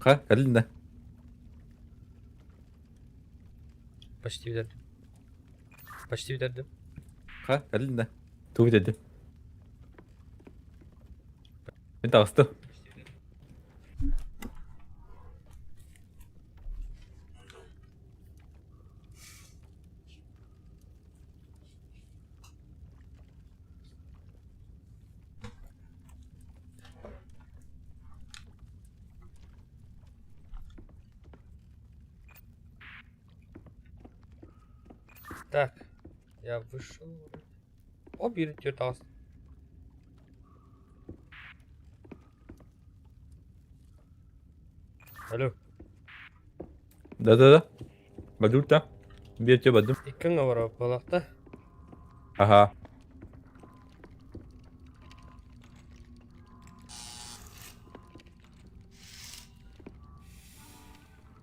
Ха, кәлінді. Почти bitirdim. Почти bitirdim. Ха, кәлінді. Туы деді. Мен тағысты. Так, я вышел. О, бiri diyor daha. Alo. Да. Бадурта. Берте бадым. Ikkin var o balakta. Ага.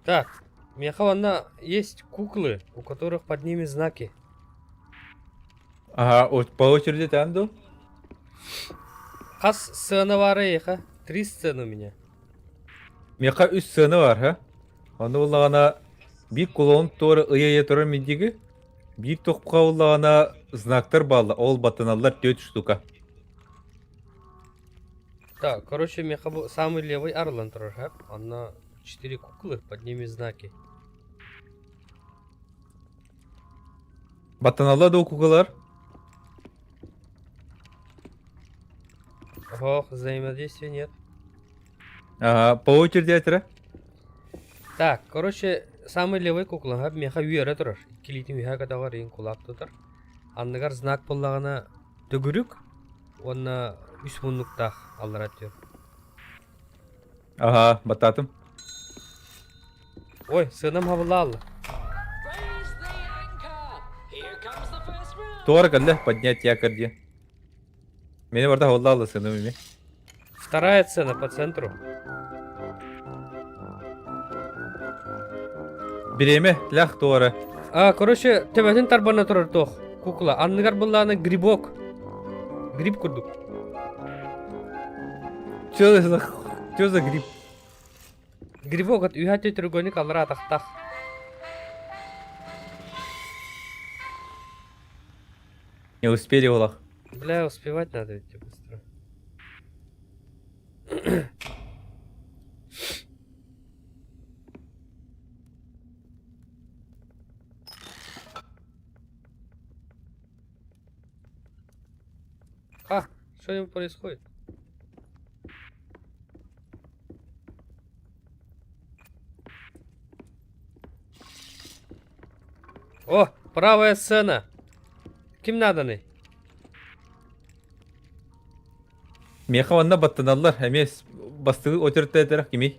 Так, Мехавана есть куклы, у которых под ними знаки. Ага, по очереди тәнду. Қас сцена бар еха. 3 сцена у меня. Меха 3 сцена бар, ха? Оны олағана bir kolon торы ыя тұрыр мендегі. Bir тоққа олағана знактар балы. Ол батыналар 4 штука. Так, короче, самый левый Арлан Трорхаб. Она 4 куклы, под ними знаки. Батыналар да окуғалар. Ох, взаимодействия нет. Ага, по очереди әтірі. Так, короче, самый левый кукла, хаб, меха үйері тұрыр. Килитин үйе катағар ең кулақ тұтыр. Анныгар знак болағына түгірік, онна 3 мұндықтақ алдар әттер. Ага, бататым. Ой, сынам хабыла алды. Торы кәлі поднять якорь де. Мені барда олалы сыным еме. Вторая сцена по центру. Биреме, лях торы. Короче, төбәтін тарбана тұрыр тоқ. Кукла. Анныгар болағына грибок. Гриб күрдік. Чё за гриб? Грибок от үйәте түргөник алыра атақтақ. Не успели олақ. Бля, успевать надо ведь быстро. Что ему происходит? О, правая сцена. Ким наданный? Меха ванна баттыналар, әмес бастығы өтіртті әтірі кемей.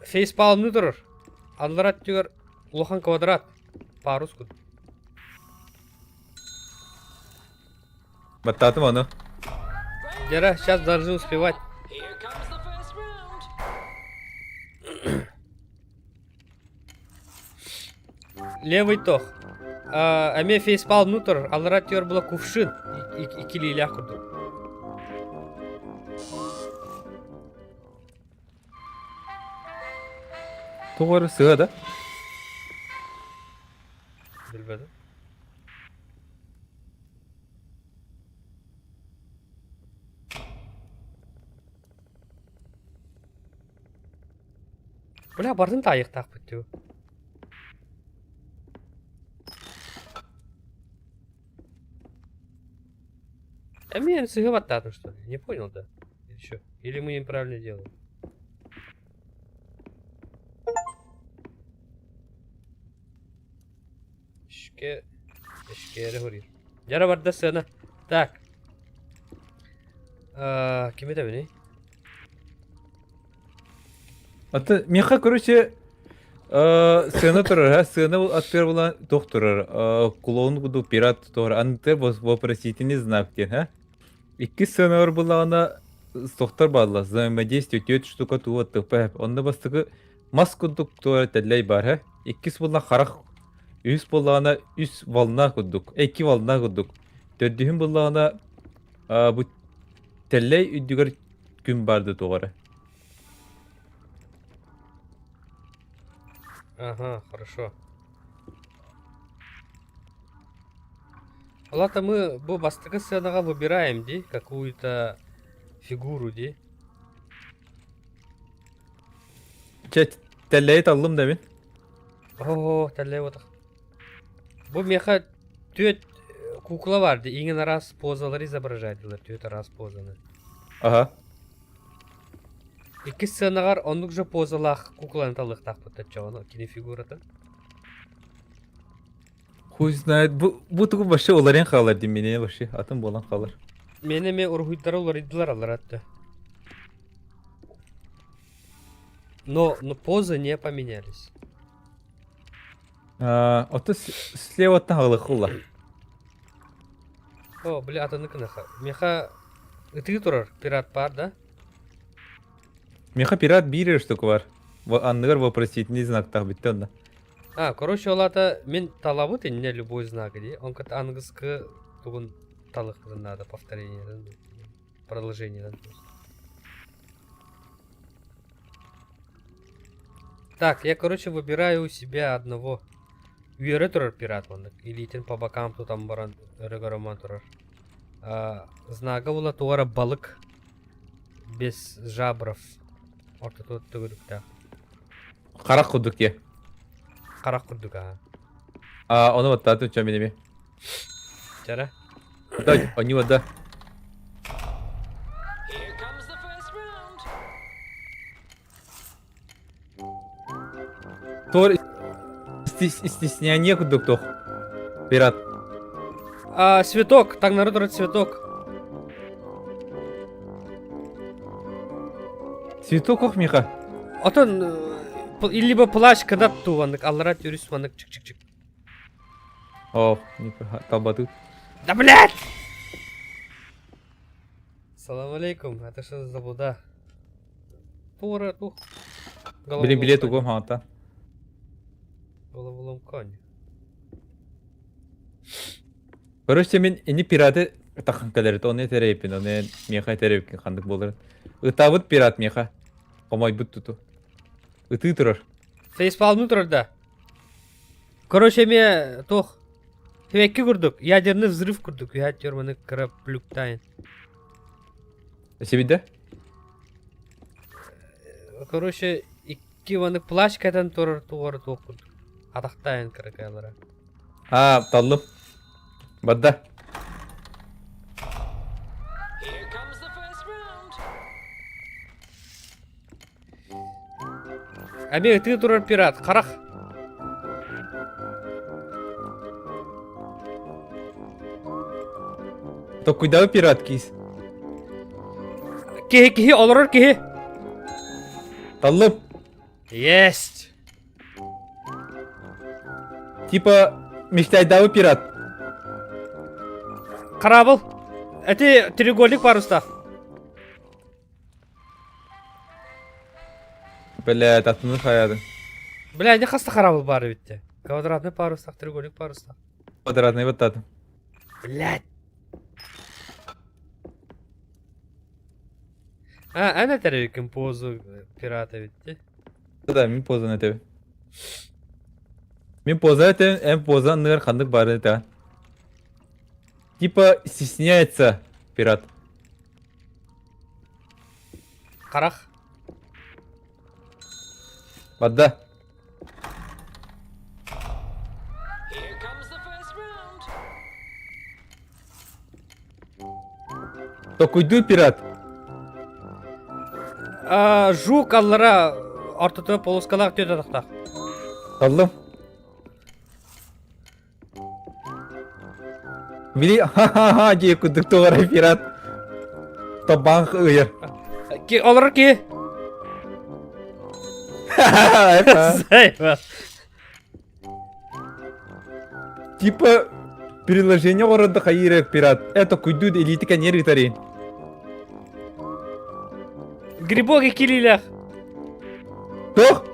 Фейспалмны тұрыр. Аллар аттығыр лохан квадрат. Парус күд. Баттатым оны. Дера, сейчас должны успевать. Левый тох. Әме фейспалмны тұрыр. Аллар аттығыр бұла кувшин. Икили илях күрді. Тоғыры сыға да. Білбеді. Бля, бардың да аяқтақ бітті. Мен сыға баттадым, что ли? Не понял, да? Или что? Или мы неправильно делаем? Eşkere hurrir. Yara var da sana. Tak. Kime de beni? Аты, меха, короче, сына турар, сына бұл аттыр болан тоқтырар. Кулон буду пират турар. Антер вопросительный знак ден, Икки сына бар булағына тоқтар бадла. Взаимодействие тет штука туа тыпа. Онда бастығы маскудук турар тәдлей бар, Иккис булан қарақ үс булағына үс волна кудук. Эки волна кудук. Төддіхін булағына bu telley üddüger gün bardı doğru. Ага, хорошо. Ладно, мы bu бастығы сценаға выбираем, ди, какую-то фигуру, ди. Telleyi taldım demin. О, тәлей отық. Bu меха төт кукла vardı. İngin раз позалары изображайдылар, төт раз позаны. Aha. Iki scenalar onluk же позалах кукланы талық тақпыт тәтчауаны, кинефигураты. Хуй знает. Bu tuğu başı oların қалар деміне başı. Atın bolan қалар. Менеме ургуйттары олар иддилар алар атты. Но позы не поменялись. Оты слева аттан қалық ұлла. О, бля, атаны кынаха. Меха ытыгы турар, пират бар, да? Меха пират bir штук var. Анныгар вопросительный знак тақ бітті онда. Короче, олата мен талабы тенне любой знак, ди. Он кат ангызкы тугун талых надо повторение, продолжение. Так, я, короче, выбираю у себя одного. Үйері тұрар пират онда. Илитин по бокам тутам баран регороман тұрар. Знага була туара балык. Без жабров. Орта тут түгірікті. Қарақ құдық е. Қарақ күрдік, Оны ваттатын ча менеме. Чара? Да, они вода. Here comes the first round. Тор стесняние құдық тоқ. Пират. Цветок, так народ тұрат цветок. Цветок қоқ меха. Отон, либо плащ кадат тувандык, алларат юрис вандык чик-чик-чик. О, талбату. Да блядь! Салам алейкум, это что за буда? Тура, тух. Білін билет угом хата. Головолом конь. Короче, мен ини пираты тақын кәлерді, оны терейпін, оны меха терейпін қандық болыр. Ытавыт пират меха. Қомай бұт тұту. Ыты тұрар. Фейспалм тұрар да. Короче, мен тух. Тевекки күрдік, ядерный взрыв күрдік, я терманы кіріп плюктайын. Себеде? Короче, икки вандык плащ кәтен тұрар туғары туқ күрдік. Атақтайын кірікайлара. Таллым. Бадда. Here comes the first round. Әме үтігі тұрар пират, қарақ. То куйдау пират кейс. Кехе, оларар кехе. Таллым. Есть. Типа мечтайдау пират. Қарабыл. Әте треугольник бар ұста. Бля, татыны хаядың. Бля, не қаста қарабыл бар бітті. Квадратный парустақ, треугольник парустақ. Квадратный баттадым. Блядь. Әне тәрекім позу пирата бітті. Да, мен позаны тебе. Мен поза это, поза ныр хандык бар это. Типа стесняется пират. Қарақ. Бадда. Here comes the first round. То куйду пират. Жук аллара ортыты полоскалақ төт атақтақ. Таллым. Били, ха-ха-ха, ге кудук тоғара пират. То банк ұйыр. Олар ке. Это, Зайва. типа, приложение города Хаира пират. Это куйдуд элиты канери тарин. Грибок и килилях. Тох?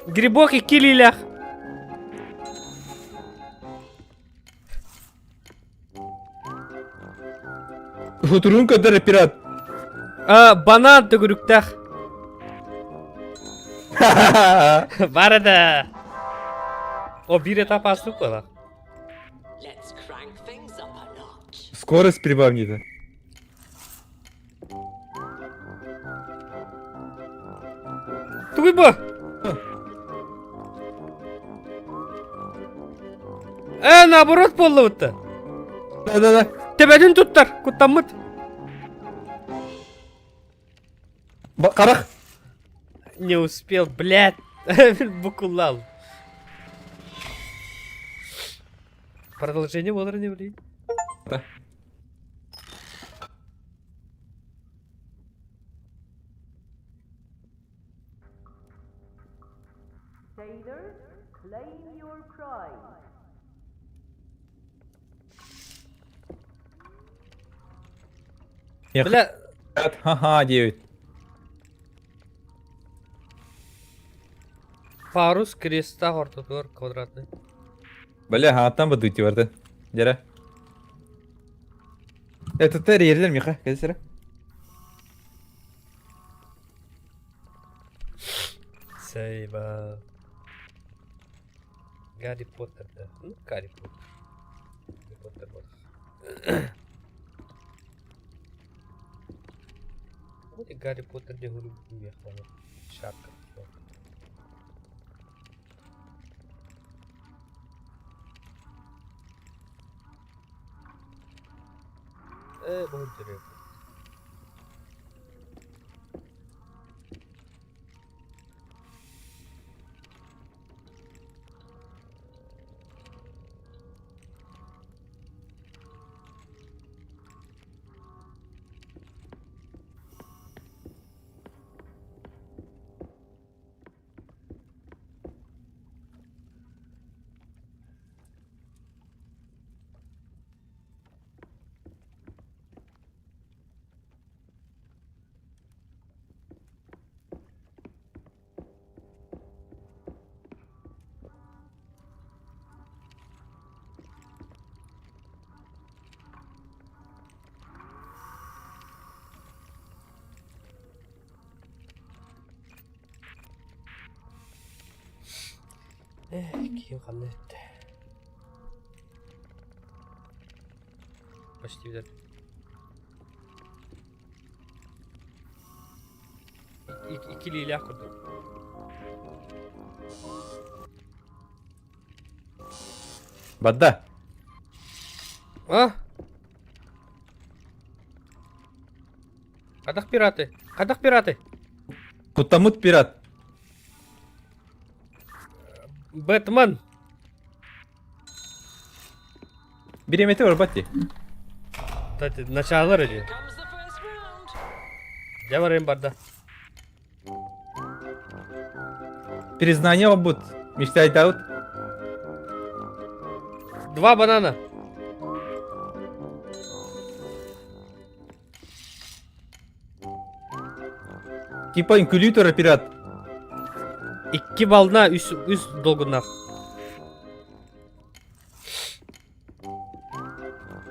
Грибок и килилях. Хутрун кадar пират. Банан түгүрүктах. Барада. О, бир этап астык кола. Let's crank things up a notch. Скорость прибавнит. Тугуйбо. Наоборот болду бутта. Да-да-да. Тебедин туттар, куттаммыт. Карах. Не успел, блядь. Букулал. Продолжение болар не блин. Да. Sailors, claim your prize. Бля, Ха-ха, 9. парус креста ортотор квадратный. Бля, хаттан ба дути барды. Жара. Это тер ерлер миха, кесера. Сейба. Гарри Поттер, да. Ну, Гарри Поттер. Гарри Поттер вот. Вот и Гарри Поттер не говорю, не хвалю. Шапка. बहुत интересно. 기억 안 나는데. Почти взяли. İkili ilah kurdum. Бадда. А? Кадах пираты? Кадах пираты? Кутамут пират. Бэтмен. Биремети бар батти. Кстати, начало ради. Comes the first round. Я варим барда. Признание обут. Мечтай даут. 2 банана. Типа инкулютора пират. 2 бална üst dolgunlar.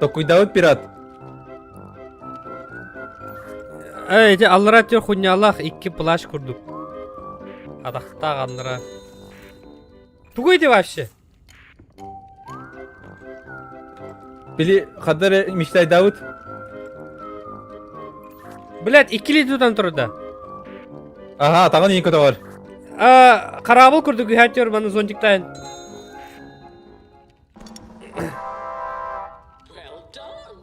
Токуйдаут пират. Эйди аллара төр хуйнялах 2 плащ курдук. Адактагандыра. Тугойди вообще. Били хадары мечтай даут. Блять, 2 тудан турда. Ага, тагын эки да бар. Карабыл курдук хаттер маны зонтиктайн. Well done.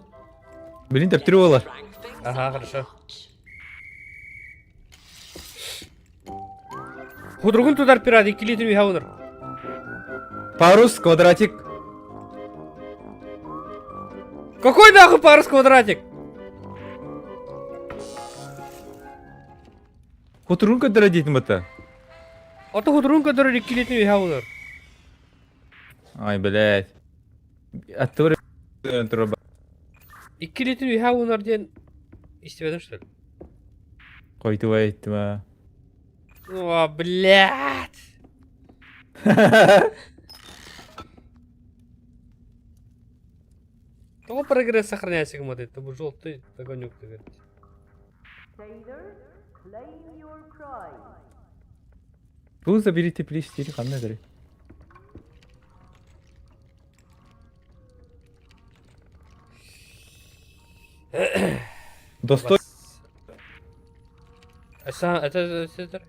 Билин тептири болар. Crank things Ага, up a хорошо. notch. Худругун тудар пират 2 литр вихаунер. Парус, квадратик. Какой нахуй парус квадратик? Хутрун кадыр дейдім бата. Ото худрун көдөрөр 2 литин үйә улар. Ай, блядь. Оттыр труба. 2 литин үйә улар ден истебедим что ли? Койду айтма. О, блядь. Того прогресс сохраняйся, кому ты. Это желтый огонек, ты говоришь. Sailors, claim your prize. Бу заберите плюс 4 қандай дұры. Достой. Это...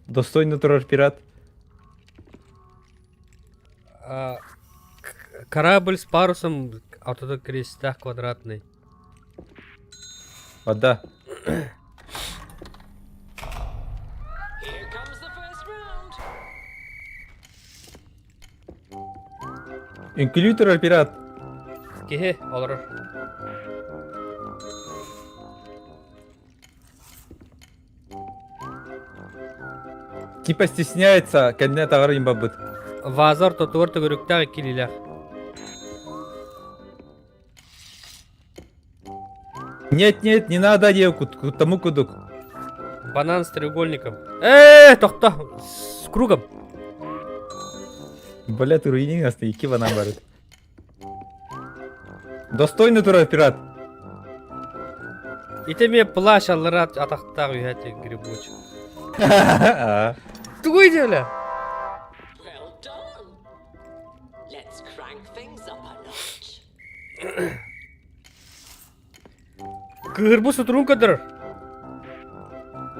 Достойно тұрар пират. Корабль с парусом, а вот это крестах квадратный. Вода. Here comes the first round. Инклюй тұрар пират. Кихе, алыр. Типа стесняется, кәдіне тағыр имба бұд. Вазар тотуар төгіріктағы келілер. Нет, не надо девку, тому кудук. Банан с треугольником. Тоқта, с кругом. Бля, ты руинин асты, екі банан барыд. Достойно тұрар пират. Итеме плащ алыра атақтағы үйәте грибуч. А. Тугой девля. Well done. Let's crank things up a notch. Кырбу сутрун кадыр.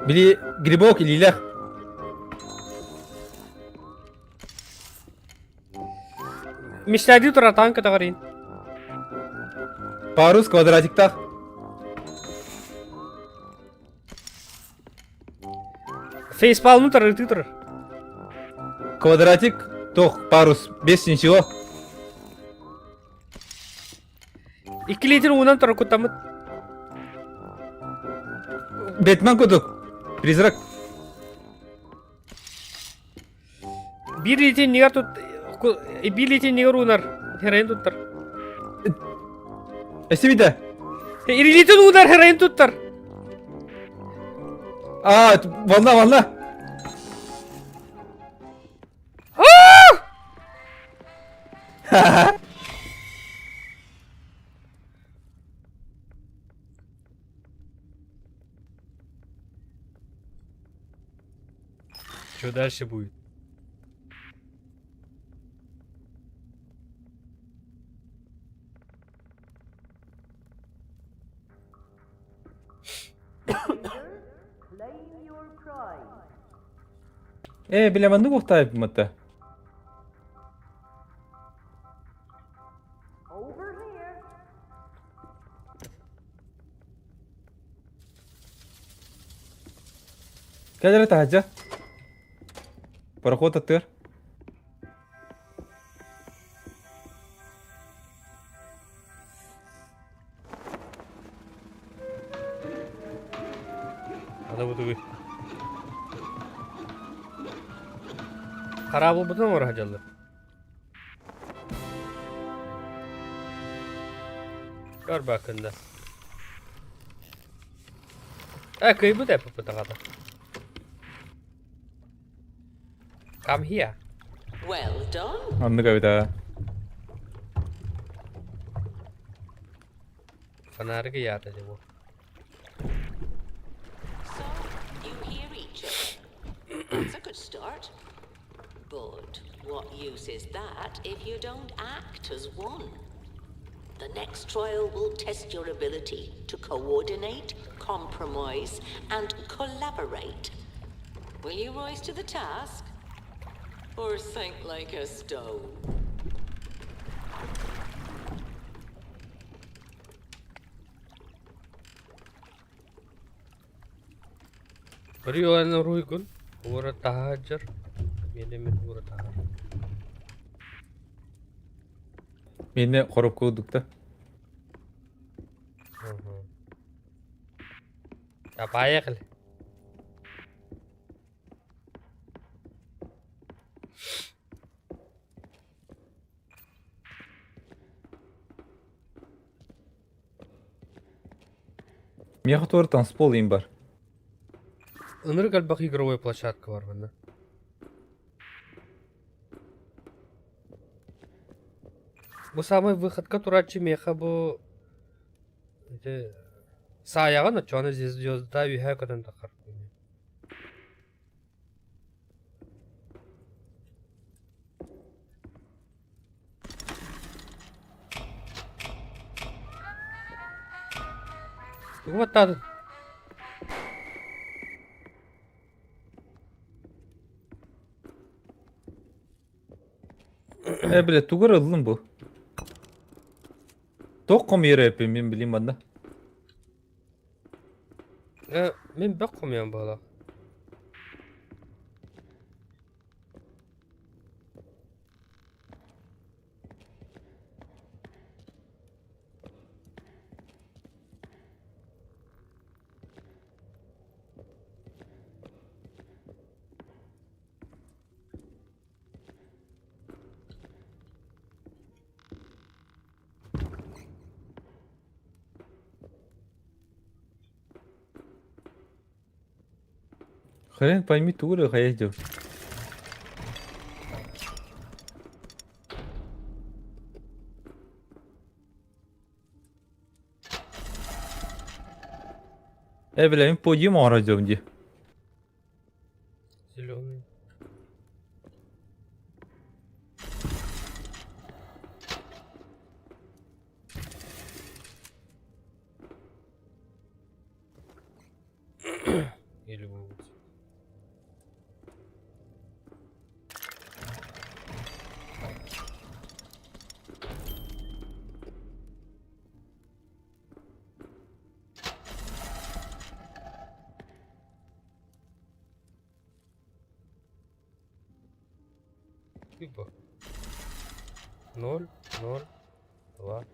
Били грибок или лях. Мечтади тура танка тағарин. Парус квадратиктақ. Фейспалмы тұрыр, ты тұрыр. Квадратик, тоқ, парус, без ничего. 2 литр унан тұрыр күттамыд. Бетман кудук. Призрак. 1 литр негар тут... 1 литр негар унар. Херайын туттар. Эсимида. 2 литр унар херайын туттар. А, волна. Что дальше будет? Claim your prize. Білеманды бұқтайып мұтты. Over here. Кәдірі тағаджа. Пароход аттыр. Ана бұды көй. Қарабыл бұдың ора жалды. Көр бақында. Көй бұд әпі бұды қады. Come here. Well done. Анды кәбіда. Фонарығы яды деп ол. So, you hear each other. That's a good start. But what use is that if you don't act as one? The next trial will test your ability to coordinate, compromise, and collaborate. Will you rise to the task? Or sink like a stone? Бір юаны руй күн. Ура тахаджар. Мен ура тахаджар. Мені қорып көдікті. Ya поехали. Меха тугар танцпол им бар. Ыныр галбах игровой площадка бар бunda. Бу самый выходка турачы меха бу саяган очоны звезда үйхэ көтөн такар. Вот так. Блядь, тугар ылын бу. Тоққом ере әппен, мен білейм банда. Мен бак комуям бала. Хрен пойми тугар хаяз деп. Бля, мен подиум ара деп де. Зеленый. Или могут. Типа. 0, 0, 2.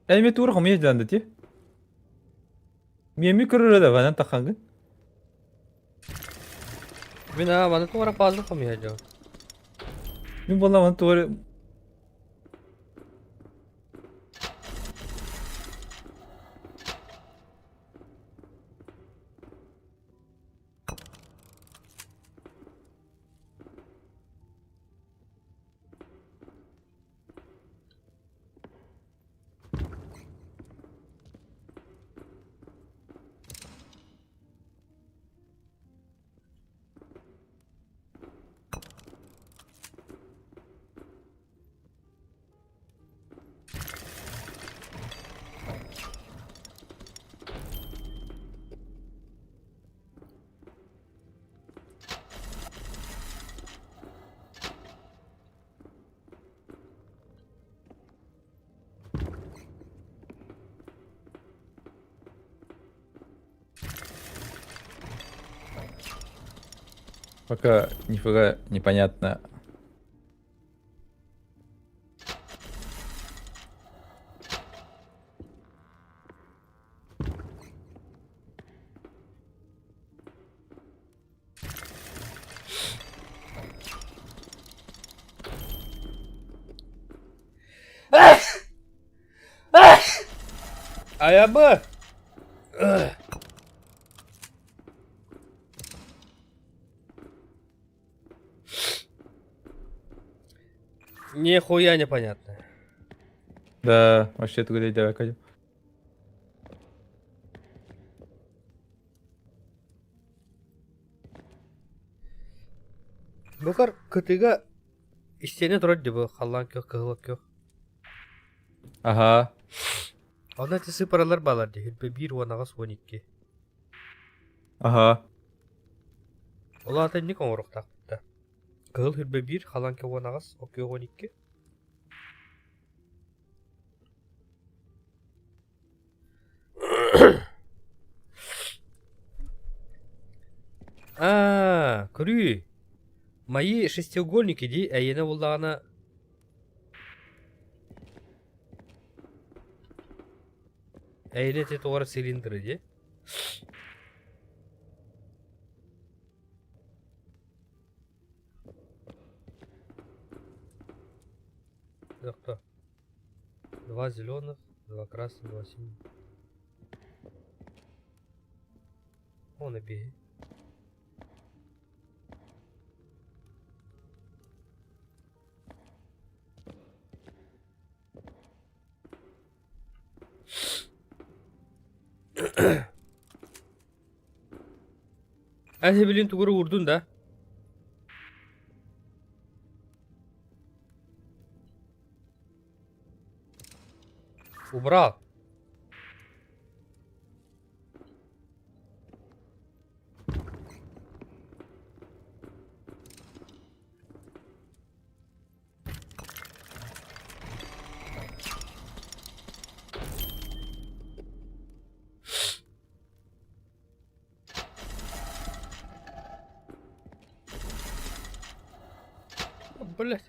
Мен тугар хомияз данды те. Мен көрөр да ванан таққангын. Мен мана туара пазы комуя жо. Мен болла ван тугар. Пока нифига непонятно. Аябы! Нихуя непонятно. Да, вообще тугар давай кадим. Букар кытыга истене турат дебы халлан кök кылык кök. Ага. Ана тиси паралар балар ди. Хилбе 1 онагас 12. Ага. Ола ата ник оңорук тақпытта. Кыл хилбе 1 халлан кök онагас 12. Күрүй. Мои шестиугольники ди, әйені болдағана... Әйені те тоғары цилиндры ди. Ёкта. 2 зеленых, 2 красных, 2 синих. О, набеги. Bilin tuguru vurdun da. Убрал. Блять.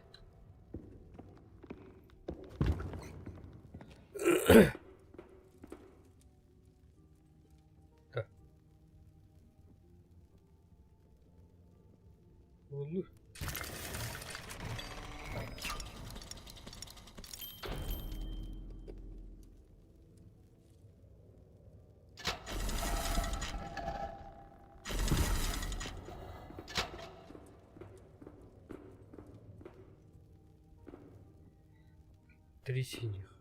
Так. Ну. Три синих.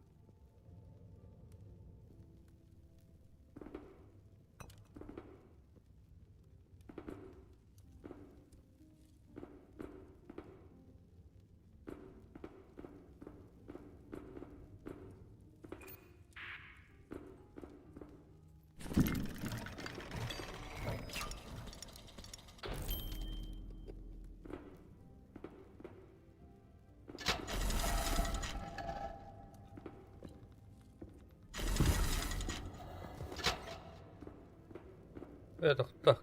Это так.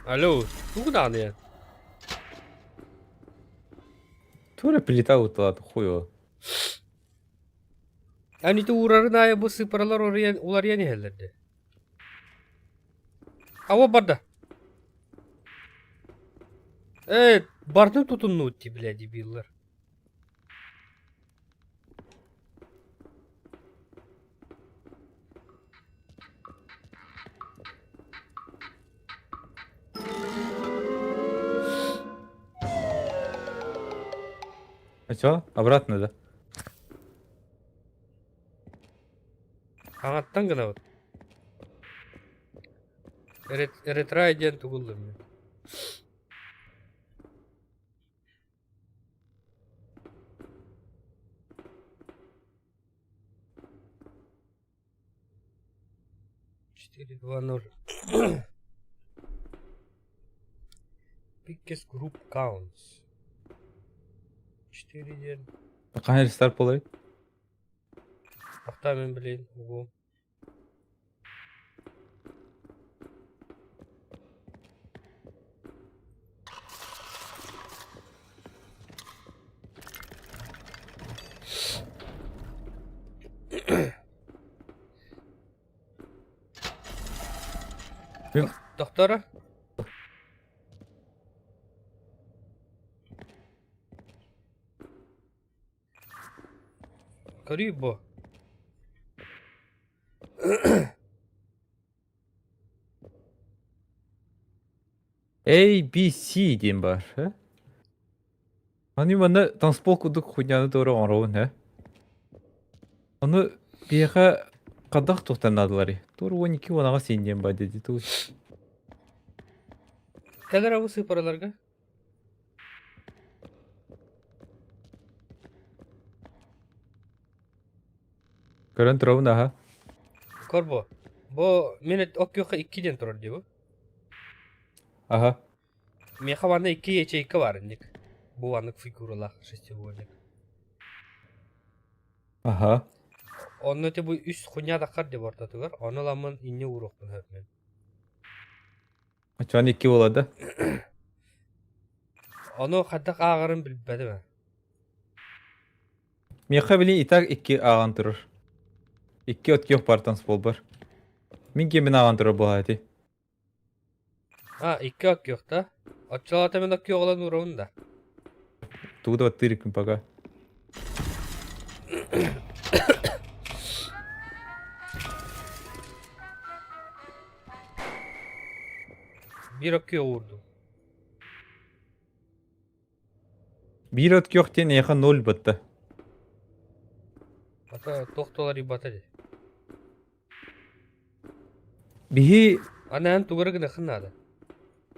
Алло, куда не? Тура прилетал вот туда, хуево. Они то урарная bu sıparalar oraya ular yeni hellerdi. Ava barda. Evet, barda tutunnutti, блядь, дебилlar. А чё? Обратно, да? Аңаттан гына вот. Эретрайден тугулдum мен. Четыре, 2-0. Biggest group counts. 4 ден. Қандай рестарт болайын? Ақта мен білейін. Ого. Доктора? Карибо. A, B, C дейін бар, ә? Аны мана танспол кудук хуйняны doğru оңырауын, ә? Аны бияға қадақ тоқтанадылары. Doğru 12 онаға сен дейін ба деді. Келер авы sıparalarga. Көрін тұрауын, аға. Корбо. Бо минет окюха 2-ден тұрар дейбі. Аха. Меха ванда 2 ячейка бар индик. Бу вандык фигуралар шестиугольник. Аха. Онны те бу үст хуйня дакар деп ортатыгар. Оны ламын инне урокпун хөпмен. Ачуан 2 болады. Оны хаддак агырын билбедим. Меха білін итак 2 аған тұрыр. 2 өткеук бар танспол бар. Мен кемін аған тұрыр бұл әді. 2 ок yok da. Atçalata men ок yok olan uğrağın da. Туда тырикин пока. Bir ок yok vurdum. Bir от yok ten yaha 0 batta. Ata tohtalar ibata de. Bihi Ana en tugara gına kınnadı.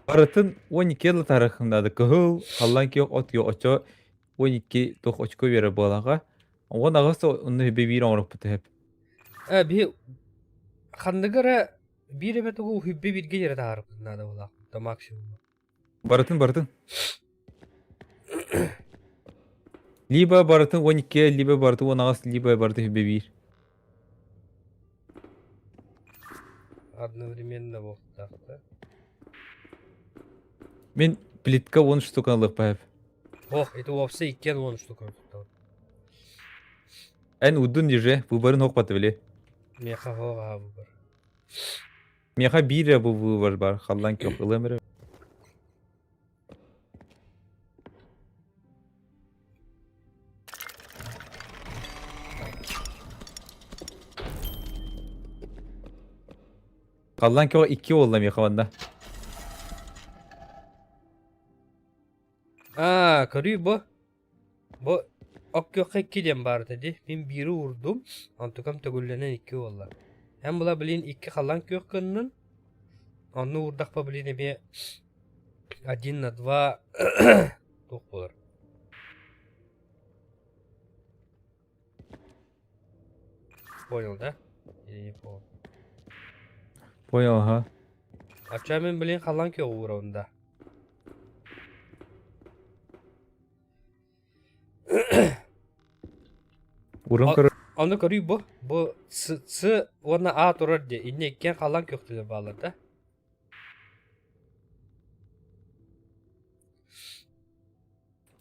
baratın 12 yıl tarihinde kıhıl hallan ki yok ot yok oço 12 toh oçko vere balaga. O nagasa onu hebe bir onruk bata hep. Bir kandıgara bir evet o hübbe bir gecere tarif kınnadı ola. Da maksimum. Baratın. Liba baratın 12 liba baratın o nagas liba baratın hebe bir. Одновременно вот так, да? Men plitka 10 штук alıp hep. Ох, это вовсе икен вон что круто. En udun dije bu barın hok batı bile. Меха хога выбор. Meha bir bu var bar hallan ki yok ılamere. Hallan ki o 2 oldu meha banda. Körüyor bu. Bu ok yok iki dem var dedi. Ben biri vurdum. Antukam tegüllenen 2 oldu. Hem bula bilin 2 kalan yok kanının. Onu vurdak pa bilin bir 1 на 2 тух olur. Понял, да? Или не понял? Понял ha. Açamın bilin kalan yok uğrağında. Urun kırı. Onu körüyor bu. Bu sı ona A durur diye. İnne iken kalan yok dedi bağlarda.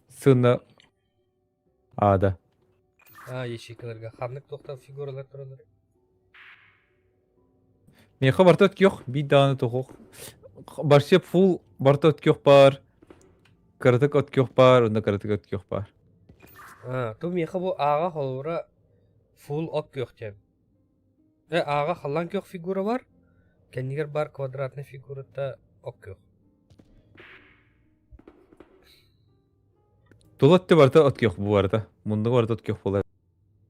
Sığına. A'da. Yeşil kılırga. Kanlık doktan figuralar durulur. Meha bartot yok. Bir tane tohuk. Barşı full bartot yok bar. Karatık ot yok bar. Onda karatık ot yok bar. Tu meha bu ağa holura full ok yok cem. Ağa kalan yok figura var. Kendiler bar kvadratlı figurada ok yok. Dolat barta ot yok bu arada. Bunda barta ot yok bolar.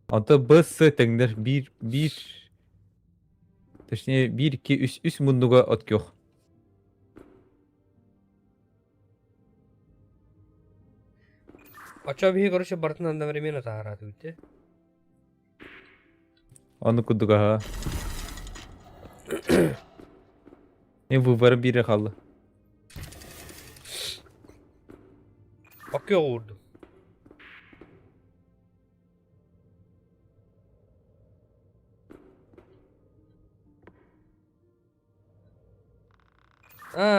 Anta bası tengler bir точнее 1 2 3 munduga ot yok. Açı bir görüşe bartın одновременно taharatı bitti. Onu kuduga ha. Ne bu var biri kaldı. Ok yok vurdum.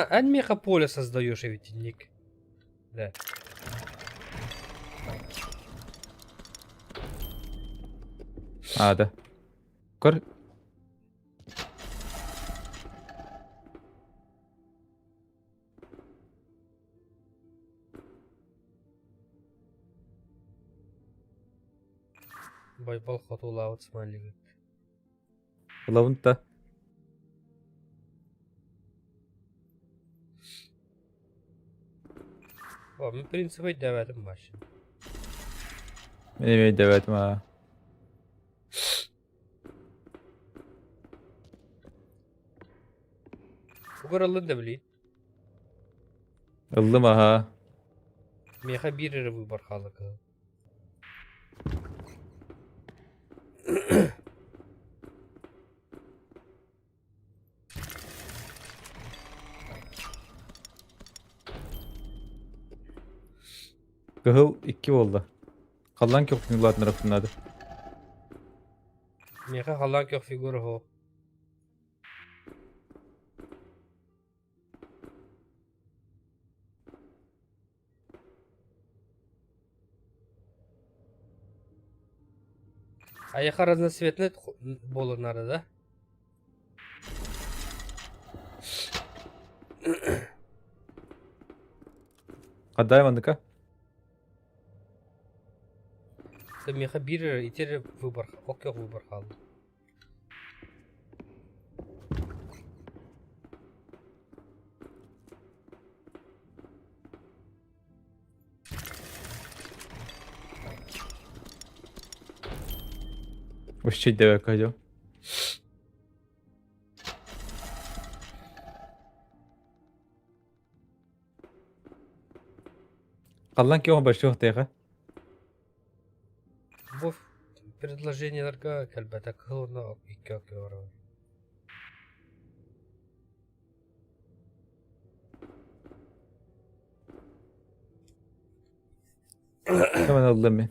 En meха поле создаешь ведь ник. Да. A'da. Kır. Байбал хатулават смайлиги. Lavunta. Ben prinsipe devedim baş. Benim devetim ha. Bu karalın da bileyim. Ildım ha. Meha bir yere bu barkalık. Kıhıl 2 oldu. Kallan ki yok nülat tarafındadı. Meha halan yok figürü ho. Аяха разноцветный болын арада. Кадай мандыка. Та меха бир итер выбор, окёк выбор қалды. Вообще деве кадё. Қаллан ки он башы хтега. Бұл предложенияларға кәлбәтә қылына ике окёк бар. Hemen aldım ben.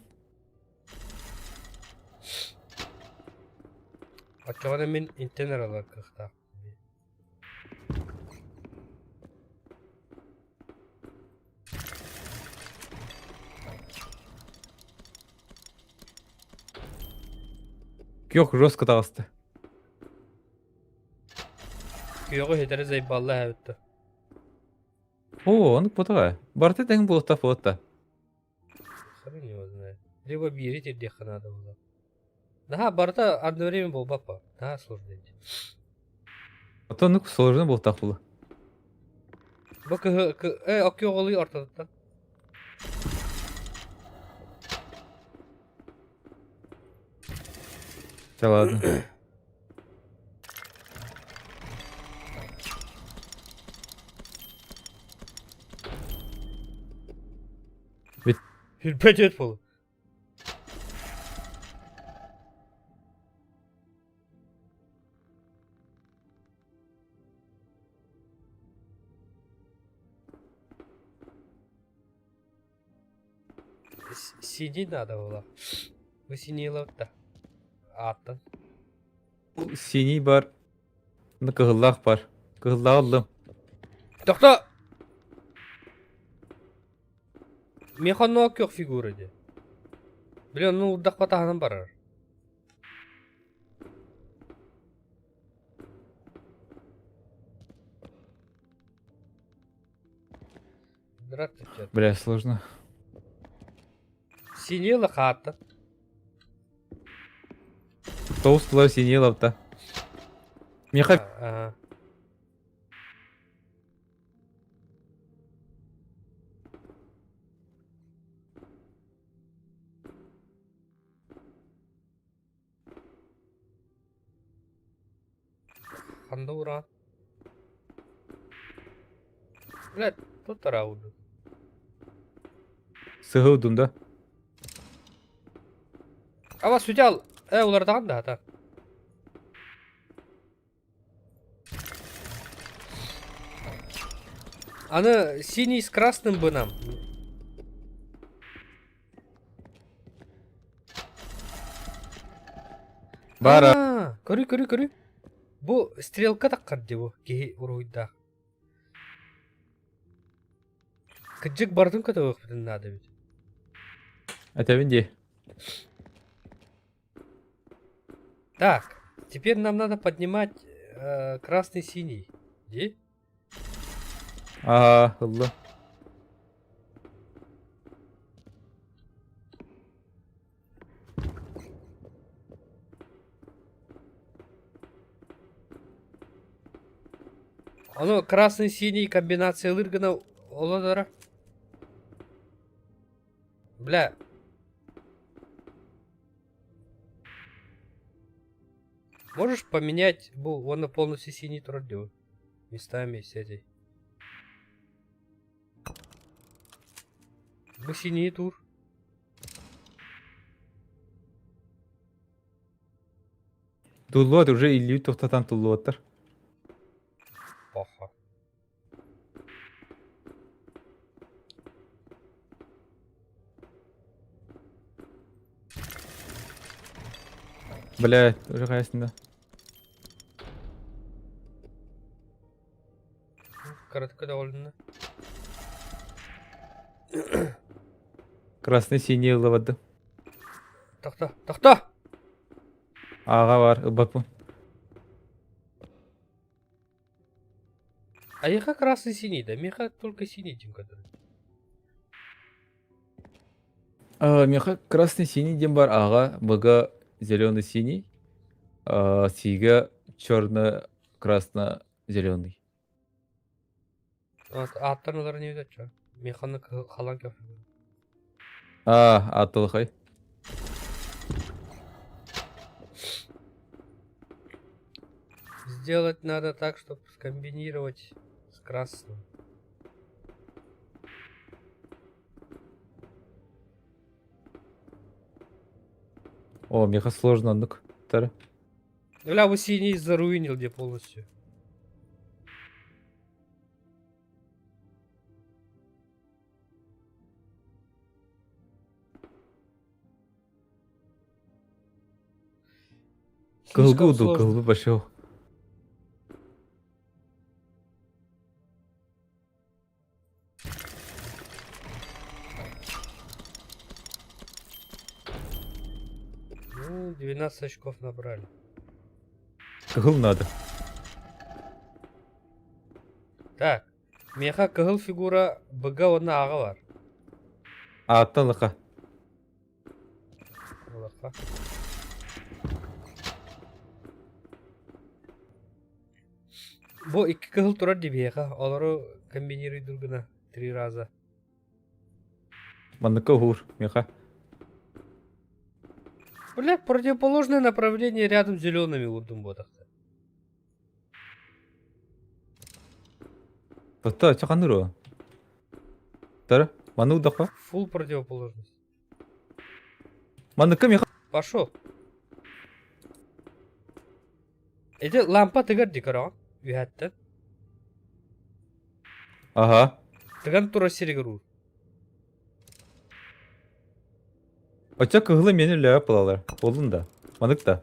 Ачағана мен интенер алар кықта. Yok Roska dağıstı. Күйеғі хедері зайбалла әвітті. Oo, onu potaga. Barta den bulutta fotta. Хрен его знает. Либо берите где надо было. Да, барта одно время был бапа. Да, сложно. Ото onu soluğunu bulutta fulu. Бак окёғылы ортада. Çaladın. Hilpet et bolu. Синий надо было. Вы синий лавта. Аттан. Sini var. Bunu kıhıllak var. Kıhıllak aldım. Тоқта! Механно окёқ фигура де. Блин, ну удақ батағынан барар. Здравствуйте. Бля, сложно. Синий лақатты. Толстылар sini lapta. Меха Ага. Қанда ұран? Блядь, тут тарауды. sığıldığında. Ава сүтел, олардаған да ата. Аны синий с красным бы нам. Бара. Көрі. Бұл стрелка таққан де бұл, кей ұруйда. Кіджік бардың көті өкпетін надо бет. Атавинди. Так, теперь нам надо поднимать красный-синий. Где? Ага, hıllı. Оно красный-синий комбинация лыргана оладара. Бля. Можешь поменять, он полностью синий трудю. Местами с этой. Мы синий тур. Tulluat уже 50 tohtatan tulluatlar. Плохо. Блядь, уже кайсында. Коротко довольно. Красный sini yıllavadı. Тахта! Ağa var, ıbapı. А яха красный-синий, да меха только синий, чем который. Меха красный-синий дем бар, ага, бага зеленый-синий, сига черно-красно-зеленый. Аттан олар не өтет ча. Механы халан кафе. Атылхай. Сделать надо так, чтобы скомбинировать с красным. О, меха сложно, ну-ка, тара. Бля, вы синий заруинил где полностью. Кылгы Слишком уду, сложно. кылгы пошел. Ну, 12 очков набрали. Кыл надо. Так. Меха кыгыл фигура быга онна ага бар. Атылыха. Олаха. Бу 2 кыгыл турар ди беха. Олару комбинируй дургына 3 раза. Манныка хур, меха. Бля, противоположное направление рядом с зелеными урдум ботакта. Тота, чаканыру. Тара, маны удахва. Фул противоположность. Манныка меха. Пошел. Эти лампа тыгар дикара. Вихаттан. Ага. Тыган тура серегеру. Оча кылы мені ләп палалар. Олын да. Манык да.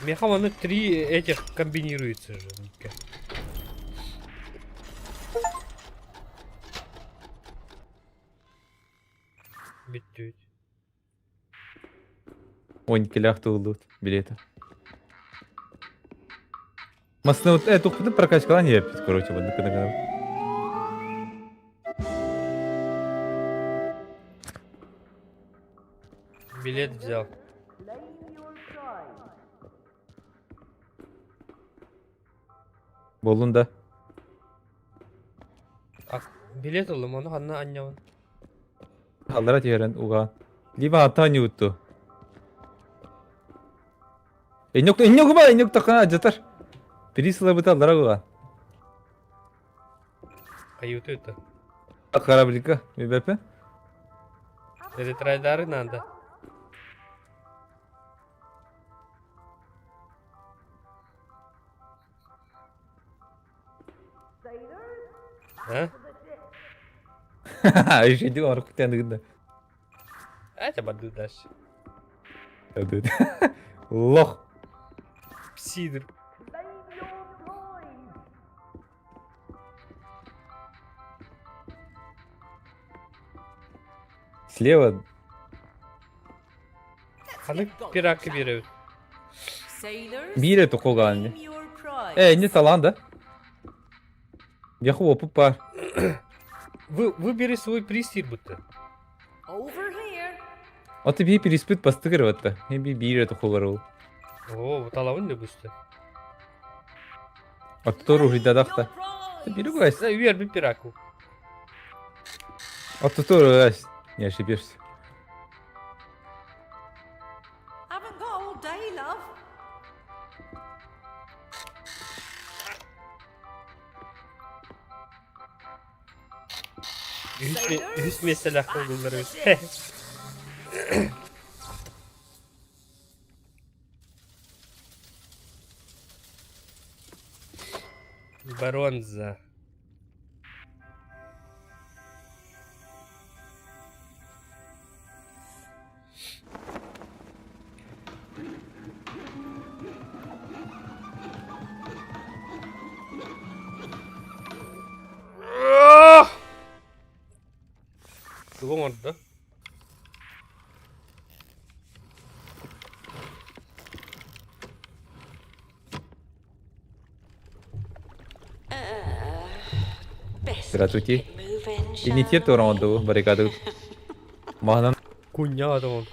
Меха ваны 3 этих комбинируется же. Ника. Биттють. Он келях тулут билеты. Масны вот эту куда прокачка не yapıyoruz, короче, вот наконец. Билет взял. Claim your prize. Болун да. Билет aldım onu anla anne. Аллара тиерен уга. Либо ата не утту. Инёк ба, инёк такана жатар. Перисла быта аллара уга. Каюты это. Кораблика, мебепе. Ретрайдары надо. Sailors, А? Ха-ха, еще один арку тяндыгында. Это баду дальше. Лох. Псидр. claim your prize. Слева. Ханы пирак берет. Sailors, Бире токоган. claim your prize. Не таланда. Яху опу пар. Выбери свой приз будто. Over here. А ты би переспит постыгыр ватта. Би бире токогару. О, вот алавын да бусты. А тутору Claim жидадахта. your prize. Ты бирюгайс. Да, вер би пираку. А тутору гайс. Не ошибешься. Haven't got all day, love. Üst mesela kıldıları. Бронза. Кого можно, да? Best Здравствуйте. keep it moving, И не те shall то we? раунду баррикаду. Мағынан Куня адам.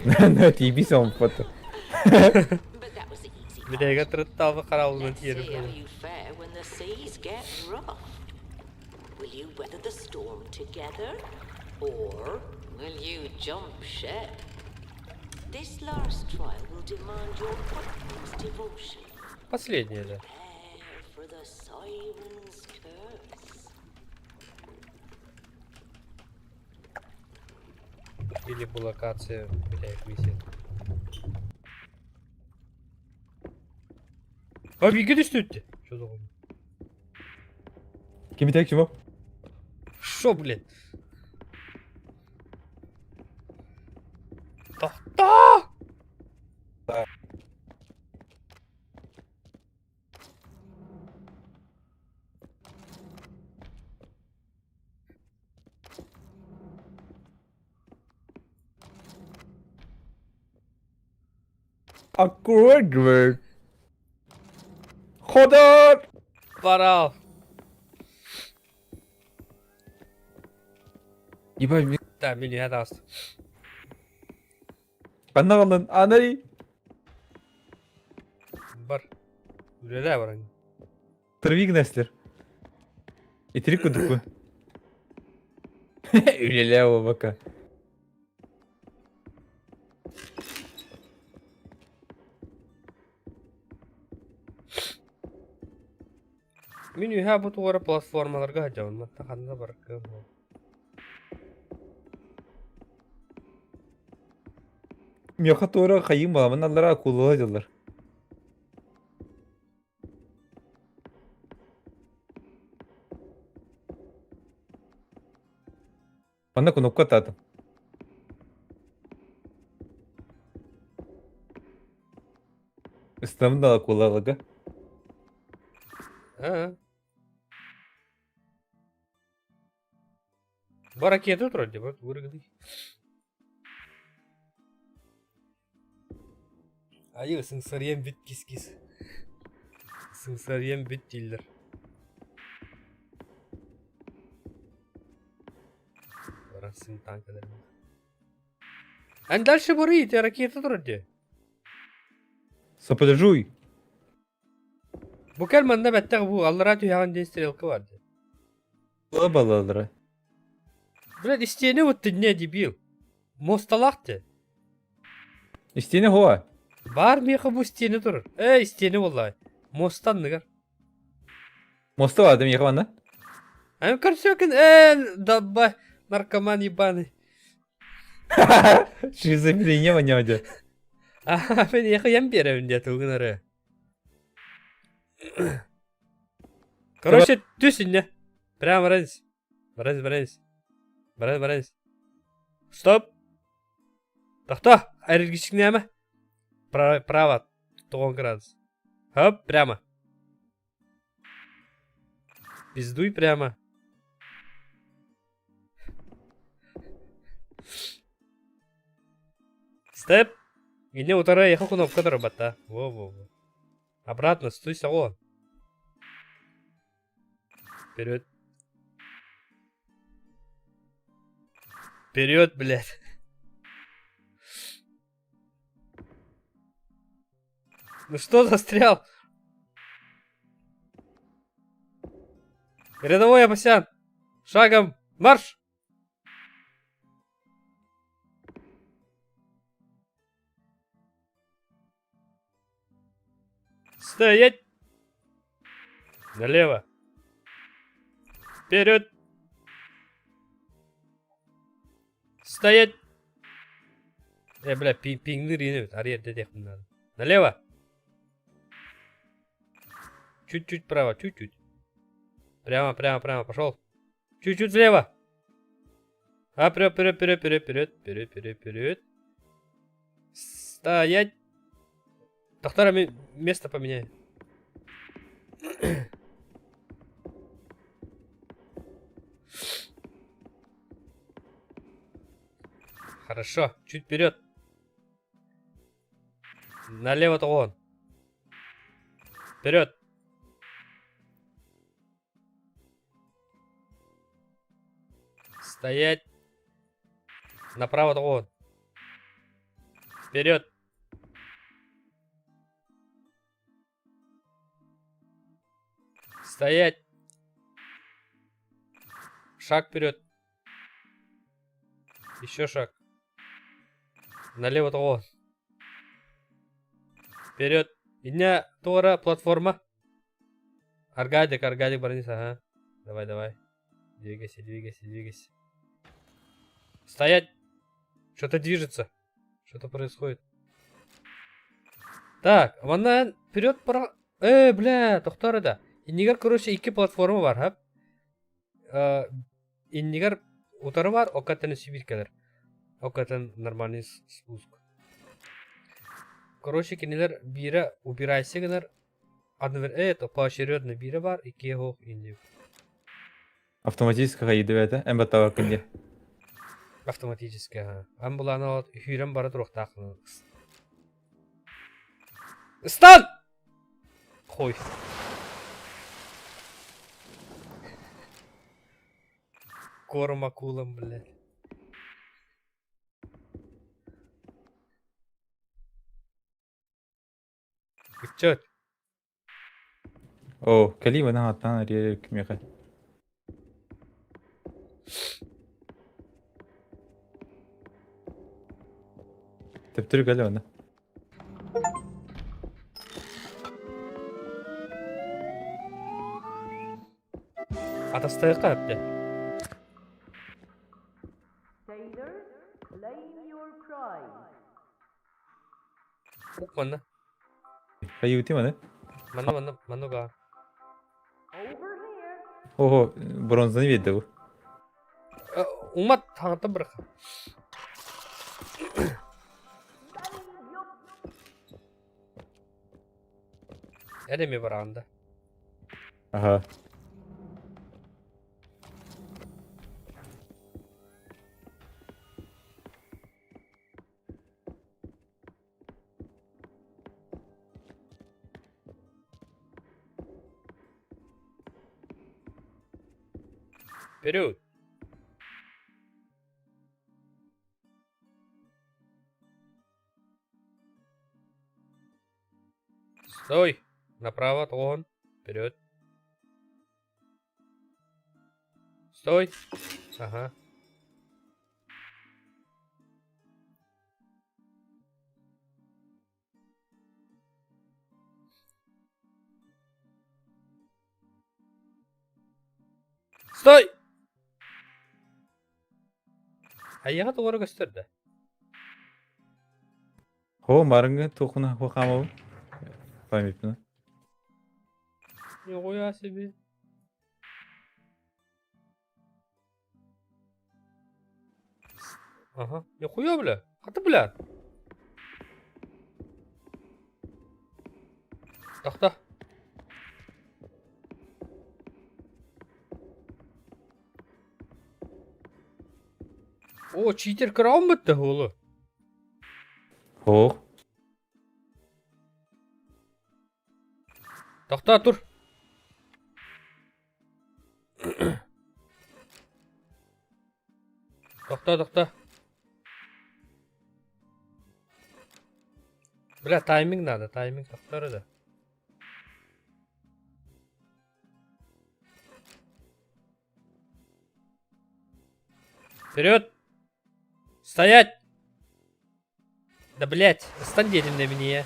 на тиби сон фото. But that was the easy part. Бидеге тырытталды карабылын Let's see how тиеріп. you fare when the seas get rough. Will you weather the storm together, or will you jump ship? This last trial will demand your utmost devotion. Последнее, да. Prepare for the siren's curse. Или bu локация, блядь, висит. Abi iki düştü üttü. Şu zaman. Kimi tek kim o? Şo блядь. Tahta! Аккуратно. Ходар! Para al. Ебать, Tamam biliyor hadi astı. қандай қалдан? Анай! Бар. Үрелі бар. Тырвиг нәрселер. Итерик күдік кө. Үлелі о бака. Мен үйә бұ туғары платформаларға жауын. Матта қанда бар. Меха тура қайым баламын аллара акулы жылдар. Ана кнопка татым. Üstümde akulalıga. Ha. Бар ракеты тұр деп өргіді. Айы сыңсариян бүт кес-кес. Сыңсариян бүт дейлдер. Барасың танкалар. Ан дальше бори, те ракеты тұр де. Соподжуй. Бұ кәлманда бәттіғі бұ аллара түйяған ден стрелка бар де. Балалары. Блядь, истене вот ты не дебил. Мосталақ де. İsteyene hova. Бар меқі бұ стені тұр. Стені олай. Мостан нығар. Моста var değil mi yakın? Ам Корсёкин, дабай, наркоман ебаный. Шизофрения воняет. Мен яқы ям беремін де тұлғын әрі. Короче, түсін не. Прямо барайыз. Барайыз. Стоп. Тоқта, айрылгішік не әмі? Право, 9 градус. Хоп, прямо. Пиздуй прямо. Степ. Иди утара ехал кнопка работа. Во. Обратно, стой сало. Вперед. Вперед, блядь. Ну что застрял? Рядовой Апасян. Шагом марш! Стоять! Налево. Вперед! Стоять! Бля, пингны ринут. Арьер надо. Налево! Чуть-чуть вправо, чуть-чуть. Прямо, пошел. Чуть-чуть влево. Вперед. Стоять. Доктора место поменяй. Хорошо, чуть вперед. Налево-то вон. Вперед. Стоять. Направо того. Вперед. Стоять. Шаг вперед. Еще шаг. Налево того. Вперед. Идня тора платформа. Аргадик, броница, ага. Давай. Двигайся. Стоять. Что-то движется. Что-то происходит. Так, ванна вперед пора. Бля, тоқтар да. Иннигер, короче, 2 платформа бар, хап. Иннигер утары бар, окатын сибиркелер. Окатын нормальный спуск. Короче, кинелер бире убирайся генер. Это поочередно бире бар, 2 хох инниг. Автоматически кайды бәді, әм баттава кінде. Автоматически, ага. Ам буланы вот хюрем бары турук тақны. Стан! Хой. Корм акулам, блядь. Учет. О, кәлима на аттан әрі кімеқі. Тіптір кәлі оны. Атастайы қапты. Sailors, claim your prize. Ук манна. Қайы өте маны? Манна ға. Over here. Ого, бронзаны беді бұл. Умат таңыты бір қа. Line your Әдеме бар ағында. Аха. Вперед. Стой. Направо, тон. Вперед. Стой. Ага. Стой! Аяға туғары көстерді. Хо, марыңғы тоқына қоқамау. Памятпін. Не қоя себе. Ага. Не қоя, бля. Қаты, бля. Тақта. О, читер крауын бітті, олы. Хо. Тақта, тұр. Тақта. Бля, тайминг надо, тайминг тақтары да. Вперед! Стоять! Да, блять, стань дедем на меня.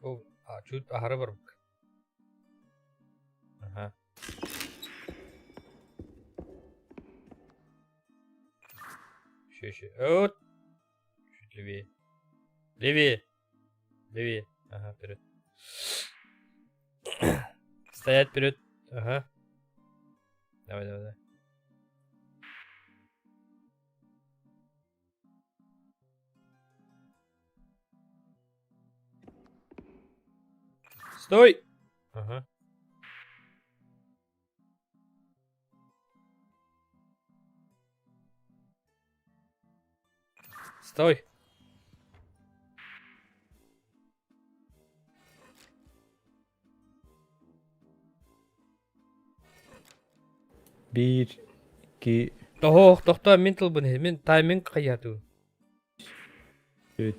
О, чуть ахары бар. Ага. Чуть-чуть. Вот. Чуть левее. Левее. Левее. Ага, вперед. Стоять вперед. Ага. Давай, давай, давай. Стой! Ага. Стой! Bir, iki, Тоқта, мен тыл бұны. Мен тайминг қаяту. üç.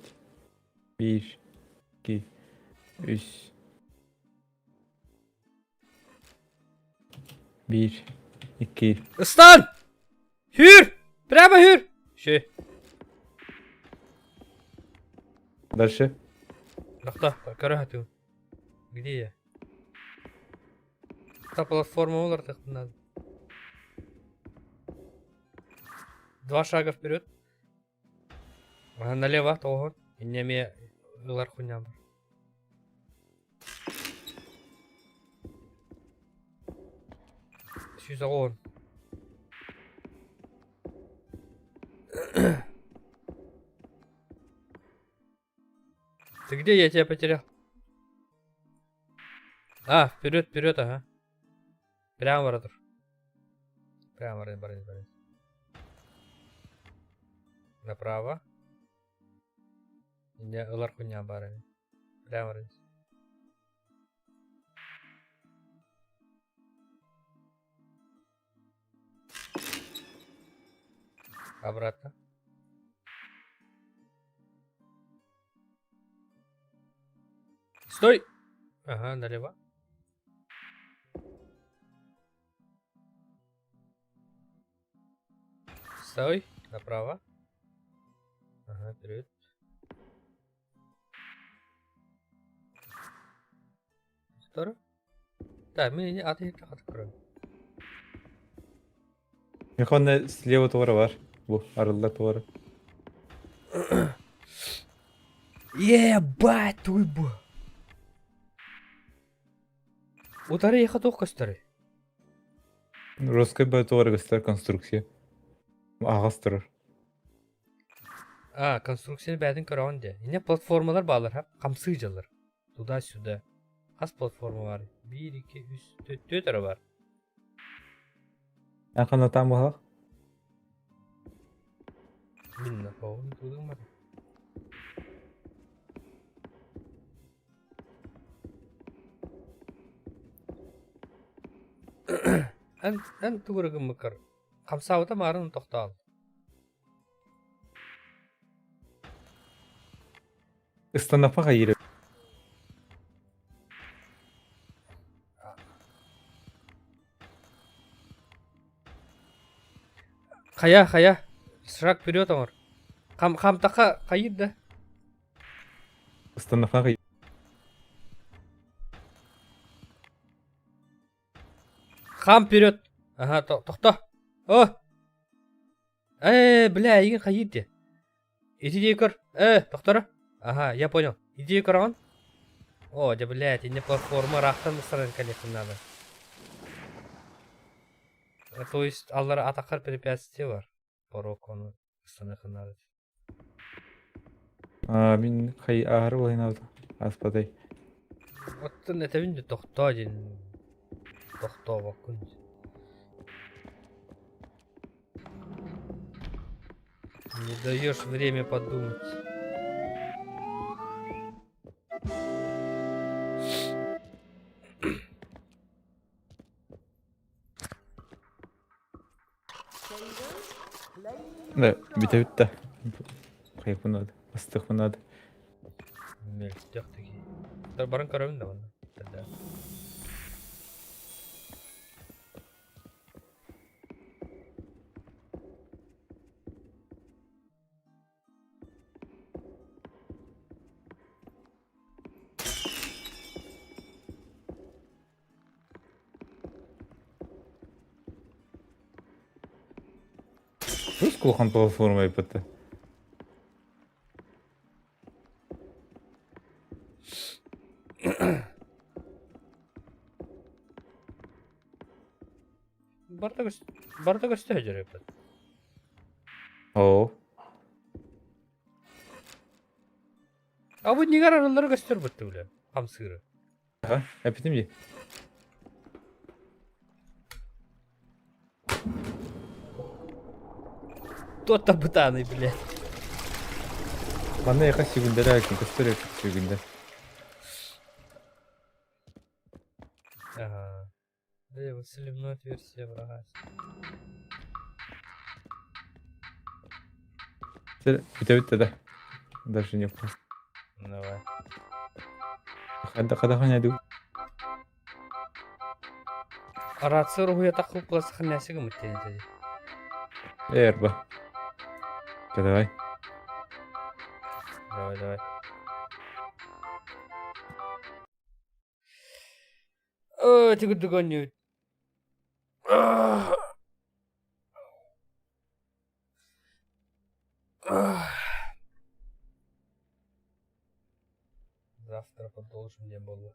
Bir, iki, üç. Bir, iki. Стан! Хюр! Прямо хюр! Ше. Дальше. Тоқта, қарахату. Где я? Та платформа олар так надо. 2 шага вперед. Ага, налево, того. И не ме ылар хуйня бар. Сюза он. Ты где? Я тебя потерял. А, вперед, вперед, ага. Прямо воротор. Прямо воротор. Направо. Не, ылар хуйня бар. Прямо воротор. Обратно. Стой! Ага, налево. Стой, направо. Ага, вперед. Второй. Да, мы не откроем. Механна слева туvarı var. Bu arılar tuvarı. Ебать, твой бо. Удари их от старый. Русская бай туvarı göster konstruksiya. Ağız durur. А, конструкцияны бәдін көрген де. Ине платформалар балар, хап, қамсыйжалар. Туда-сюда. Аз платформа бар. 1, 2, 3, 4 әрі бар. En kanatan bu. Минна, қауын тудың бар. Ән түгірігім мұқыр. Қамсауыда марын тоқтал. Istanapa hayır. Қая. Шаг вперед, омар. Қамтақа қайыр да. Istanapa hayır. Қам вперед. Ага, тоқта. О! Бля, еген қайыр де. Иди көр. Тоқтара. Ага, я понял. Иди көрген. О, да, блядь, ине платформа рахтан сырын коллектор надо. То есть, аллар атақар препятствия бар. Порок оны станықын надо. Min hayır ağır olayın aldı. Aspaday. Оттын этебин де тоқта ден. Тоқта бақын. Не даешь время подумать. Да, bitti. Hayır bunu aldı. Astık bunu aldı. Мельстях такие. Барын көрөмүн да оны. Да. Рус кулахан платформа ипыты. Барда көстө жүрөп. О. А бу нигер аралары көстөр бутты биле. Камсыры. Ага, әпетім де. Тота бутаны, блядь. Бана яқа секундер әкін, көстер әкін секундер. Ага. Да, вот сливной отверстие врага. Бітті да. Даже не вкус. Давай. Қадахан әду. Арация рухуя такып класс ханнасыга мыттен. Эрба. Давай. Давай. О, ты good догоню. Завтра продолжим, не было.